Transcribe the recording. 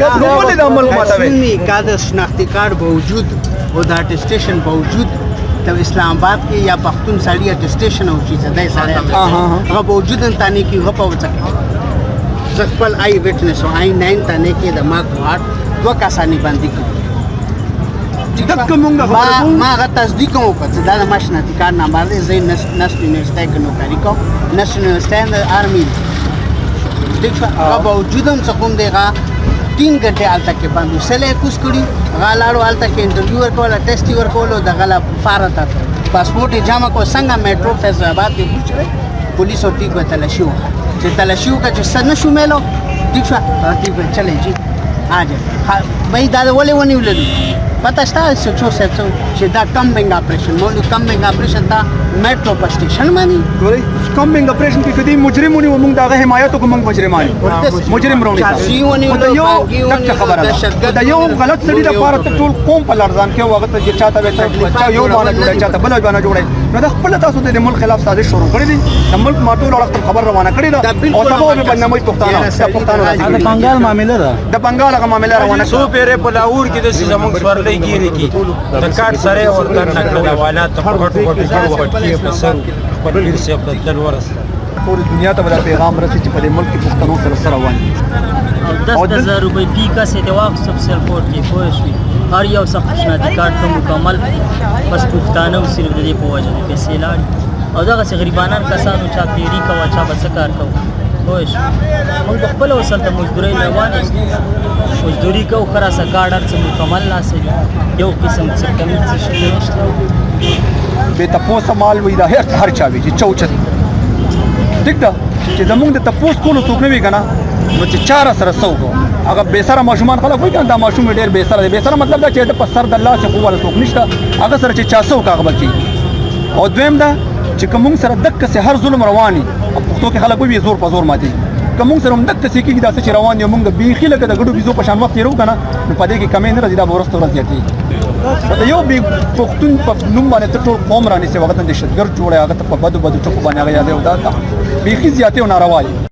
حقیقت نو ولې د عمل ماتوي سنی کا د شناختی کارت باوجود او د اټسټیشن باوجود ته اسلام آباد کې یا پښتون سړی اټسټیشن او چې دای سړی هغه باوجود تانه کې غو پوڅک خپل آی وټنس او آی 9 تانه کې د ما کوټ دوه کسانی باندې کړ دک مونږه ما غا تصدیق وکړ چې دا د ماشناتی کار نه باندې زین نشټ یونیورسيټي کې نوکری کوم نشټ یونیورسيټي د آرمي دغه باوجود هم څه کوم دیغه 3 घंटे आलता के बंद उसले कुछ करी गालाड़ो आलता के इंटरव्यू ورکول टेस्ट ورکول د غلا فارت پاسپورت جامع کو څنګه میټرو فیصلاباد کې پوښتنه पुलिस और टीक तलाशी होगा जो तलाशी होगा जो सर न शुमेलो दीक्षा टीक चले जी आ जाए भाई दादा बोले वो नहीं बोले पता था सोचो सोचो सीधा coming operation Molu coming operation था मेट्रो पर स्टेशन मानी गोरे कमिंग ऑपरेशन की कदी मुजरिम होनी वो मुंग दागा हिमायत को मुंग मुजरिमानी मुजरिम रोनी था यो तक खबर है दा यो गलत सड़ी दा पार तक टोल कोम पर लड़जान के वक्त जे चाहता बेटा बच्चा यो बाना जोड़े चाहता बला बाना जोड़े न दा खपल تاسو د ملک خلاف سازش شروع کړی دي د ملک ماټول اړه خبر روانه کړی ده او تاسو به بنامه پښتانه د بنگال معاملې ده د بنگال هغه معاملې روانه سو پیره په لاهور کې د زمونږ سورلې ګیری کې د کاټ سره اور کرنا کړه حوالات په پټو پټو کې په سر په ډیر څه په تل ورسته ټول دنیا ته بل پیغام رسي چې په ملک کې پښتنو سره روان دي او 10,000 روپے فی کا سے دوا سب سپورٹ کی کوشش ہوئی ہر یو سب شناختی کارت کو مکمل بس پختانه صرف د دې په وجه کې پیسې لاړ او دغه غریبانان کسانو چا تحریک او چا بس کار کو کوشش موږ خپل وسل ته مزدوري روان مزدوري کو خرا سا کارت څخه مکمل ناسي یو قسم څه کمی څه شته به تاسو مال وې دا هر چا وی چې چوچت ټیک ده چې زمونږ د تاسو کولو څوک نه وی کنه نو چې چار سره سوګو هغه به سره ماشومان خلک وایي کنه دا ماشوم ډېر به سره دی به سره مطلب دا چې د پسر د الله څخه ولا څوک نشته هغه سره چې 400 کاغه بچي او دویم دا چې کوم سره دک سه هر ظلم رواني پښتو کې خلک وایي زور په زور ماتي کوم سره هم دک سه کېږي دا چې روان دي موږ بیخي لکه د ګډو بيزو په شان وخت یې کنه نو پدې کې کمې نه راځي دا ورسته ورځي یو بي پښتون په نوم باندې ټول قوم راني سي وخت د شتګر جوړه هغه په بدو بدو ټکو باندې هغه یاد او دا بیخي زیاته او ناروا دي